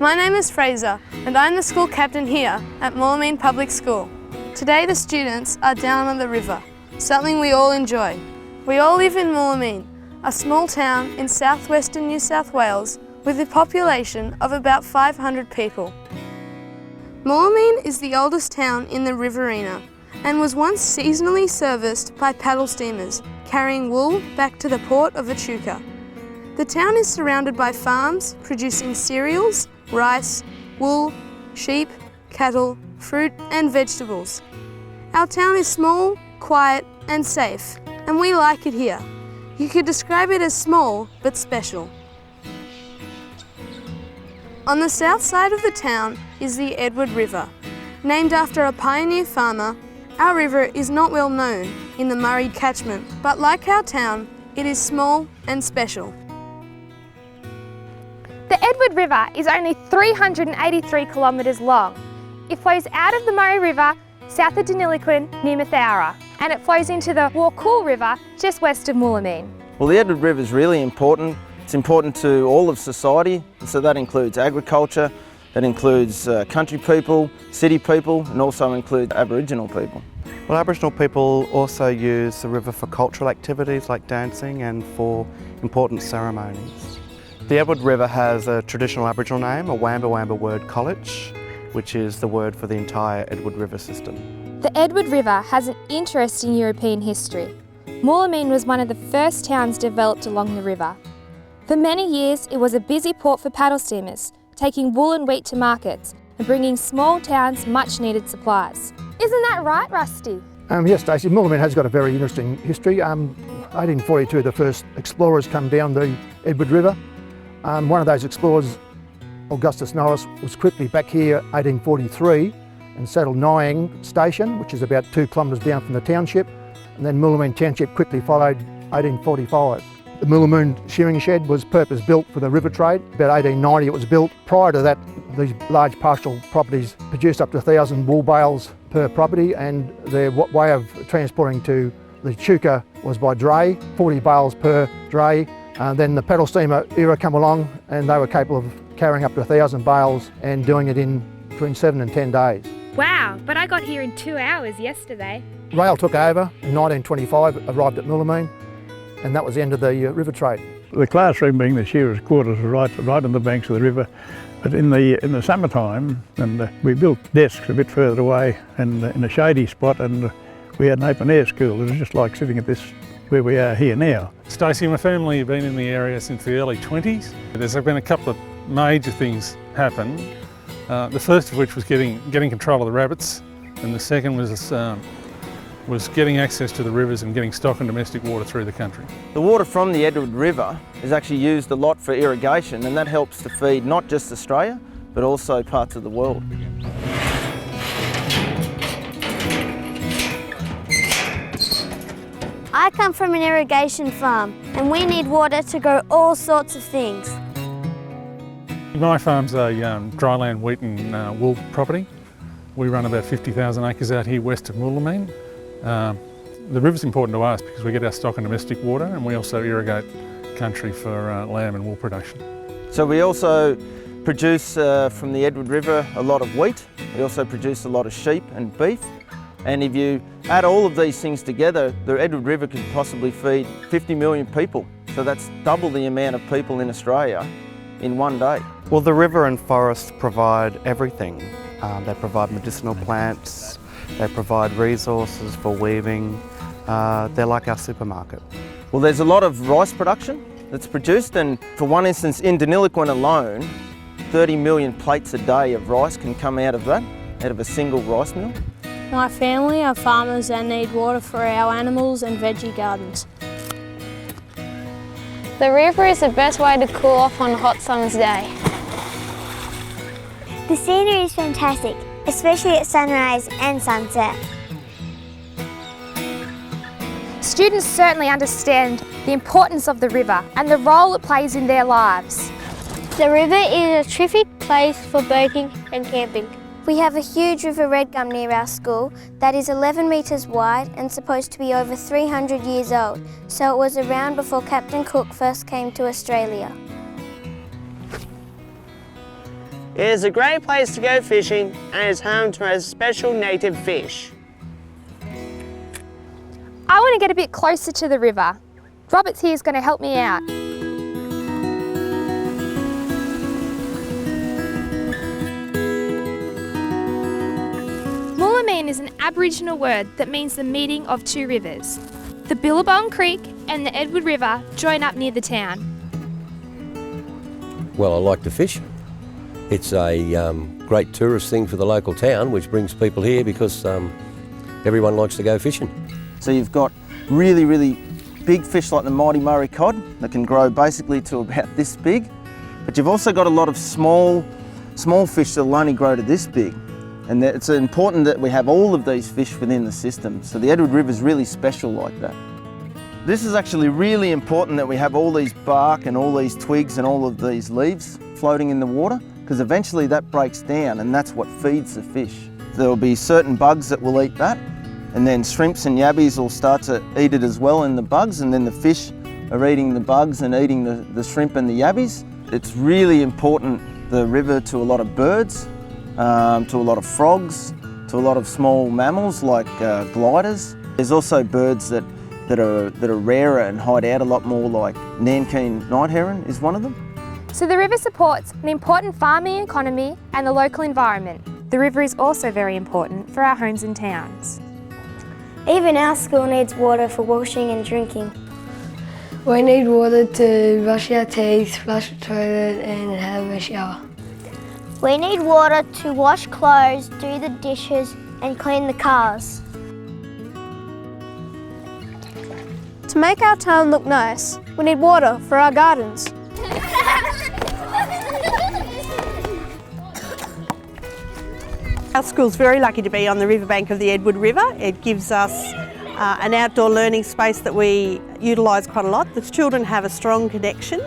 My name is Fraser and I'm the school captain here at Moulamein Public School. Today the students are down on the river, something we all enjoy. We all live in Moulamein, a small town in southwestern New South Wales with a population of about 500 people. Moulamein is the oldest town in the Riverina and was once seasonally serviced by paddle steamers carrying wool back to the port of Echuca. The town is surrounded by farms producing cereals, rice, wool, sheep, cattle, fruit and vegetables. Our town is small, quiet and safe, and we like it here. You could describe it as small but special. On the south side of the town is the Edward River. Named after a pioneer farmer, our river is not well known in the Murray catchment, but like our town, it is small and special. The Edward River is only 383 kilometres long. It flows out of the Murray River south of Deniliquin near Mathaura, and it flows into the Warcool River just west of Moulamein. Well, the Edward River is really important. It's important to all of society, so that includes agriculture, that includes country people, city people, and also includes Aboriginal people. Well, Aboriginal people also use the river for cultural activities like dancing and for important ceremonies. The Edward River has a traditional Aboriginal name, a Wamba Wamba word college, which is the word for the entire Edward River system. The Edward River has an interesting European history. Moulamein was one of the first towns developed along the river. For many years, it was a busy port for paddle steamers, taking wool and wheat to markets and bringing small towns much needed supplies. Isn't that right, Rusty? Yes, Stacey, Moulamein has got a very interesting history. 1842, the first explorers come down the Edward River. One of those explorers, Augustus Norris, was quickly back here 1843 and settled Nyang Station, which is about 2 kilometres down from the township, and then Moulamein Township quickly followed 1845. The Moulamein shearing shed was purpose-built for the river trade. About 1890 it was built. Prior to that, these large pastoral properties produced up to 1,000 wool bales per property, and their way of transporting to the Echuca was by dray, 40 bales per dray. Then the paddle steamer era came along and they were capable of carrying up to 1,000 bales and doing it in between 7 and 10 days. Wow, but I got here in 2 hours yesterday. Rail took over in 1925, arrived at Moulamein, and that was the end of the river trade. The classroom being the shearers' quarters was right on the banks of the river. But in the summertime, and we built desks a bit further away and in a shady spot, and we had an open air school. It was just like sitting at this where we are here now. Stacey and my family have been in the area since the early 20s. There's been a couple of major things happen. The first of which was getting control of the rabbits, and the second was getting access to the rivers and getting stock and domestic water through the country. The water from the Edward River is actually used a lot for irrigation, and that helps to feed not just Australia, but also parts of the world. I come from an irrigation farm and we need water to grow all sorts of things. My farm's a dryland wheat and wool property. We run about 50,000 acres out here west of Moulamein. The river's important to us because we get our stock and domestic water, and we also irrigate country for lamb and wool production. So we also produce from the Edward River a lot of wheat. We also produce a lot of sheep and beef. And if you add all of these things together, the Edward River could possibly feed 50 million people. So that's double the amount of people in Australia in one day. Well, the river and forests provide everything. They provide medicinal plants, they provide resources for weaving. They're like our supermarket. Well, there's a lot of rice production that's produced, and for one instance, in Deniliquin alone, 30 million plates a day of rice can come out of that, out of a single rice mill. My family are farmers and need water for our animals and veggie gardens. The river is the best way to cool off on a hot summer's day. The scenery is fantastic, especially at sunrise and sunset. Students certainly understand the importance of the river and the role it plays in their lives. The river is a terrific place for boating and camping. We have a huge river red gum near our school that is 11 metres wide and supposed to be over 300 years old, so it was around before Captain Cook first came to Australia. It is a great place to go fishing and is home to a special native fish. I want to get a bit closer to the river. Robert's here is going to help me out. Moulamein is an Aboriginal word that means the meeting of two rivers. The Billabong Creek and the Edward River join up near the town. Well, I like to fish. It's a great tourist thing for the local town, which brings people here because everyone likes to go fishing. So you've got really, really big fish like the mighty Murray cod that can grow basically to about this big. But you've also got a lot of small fish that will only grow to this big. And it's important that we have all of these fish within the system. So the Edward River is really special like that. This is actually really important that we have all these bark and all these twigs and all of these leaves floating in the water, because eventually that breaks down and that's what feeds the fish. There will be certain bugs that will eat that, and then shrimps and yabbies will start to eat it as well in the bugs, and then the fish are eating the bugs and eating the shrimp and the yabbies. It's really important, the river, to a lot of birds, to a lot of frogs, to a lot of small mammals like gliders. There's also birds that are rarer and hide out a lot more, like Nankeen night heron is one of them. So the river supports an important farming economy and the local environment. The river is also very important for our homes and towns. Even our school needs water for washing and drinking. We need water to brush our teeth, flush the toilet and have a shower. We need water to wash clothes, do the dishes and clean the cars. To make our town look nice, we need water for our gardens. Our school's very lucky to be on the riverbank of the Edward River. It gives us an outdoor learning space that we utilise quite a lot. The children have a strong connection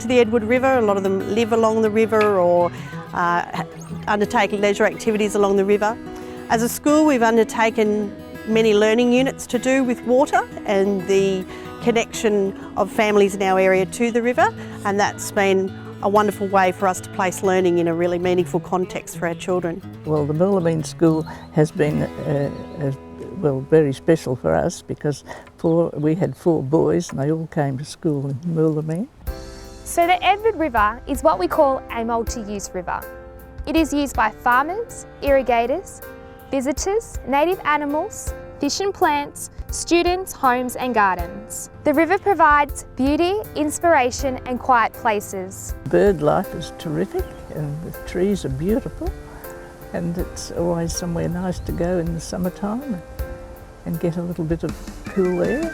to the Edward River. A lot of them live along the river or undertake leisure activities along the river. As a school, we've undertaken many learning units to do with water and the connection of families in our area to the river, and that's been a wonderful way for us to place learning in a really meaningful context for our children. Well, the Moulamein School has been very special for us because we had 4 boys and they all came to school in Moulamein. So the Edward River is what we call a multi-use river. It is used by farmers, irrigators, visitors, native animals, fish and plants, students, homes and gardens. The river provides beauty, inspiration and quiet places. Bird life is terrific and the trees are beautiful, and it's always somewhere nice to go in the summertime and get a little bit of cool air.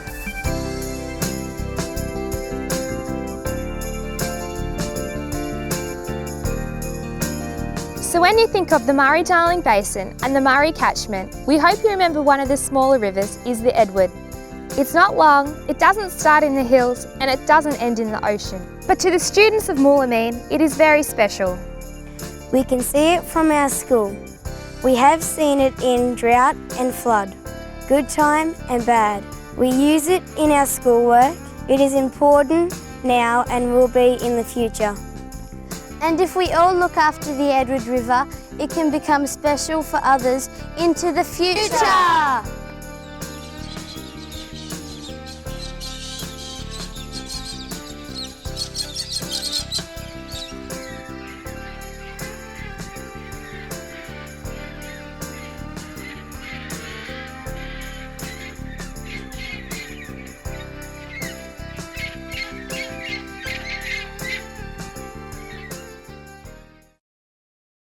So when you think of the Murray-Darling Basin and the Murray Catchment, we hope you remember one of the smaller rivers is the Edward. It's not long, it doesn't start in the hills and it doesn't end in the ocean. But to the students of Moulamein, it is very special. We can see it from our school. We have seen it in drought and flood, good time and bad. We use it in our schoolwork. It is important now and will be in the future. And if we all look after the Edward River, it can become special for others into the future.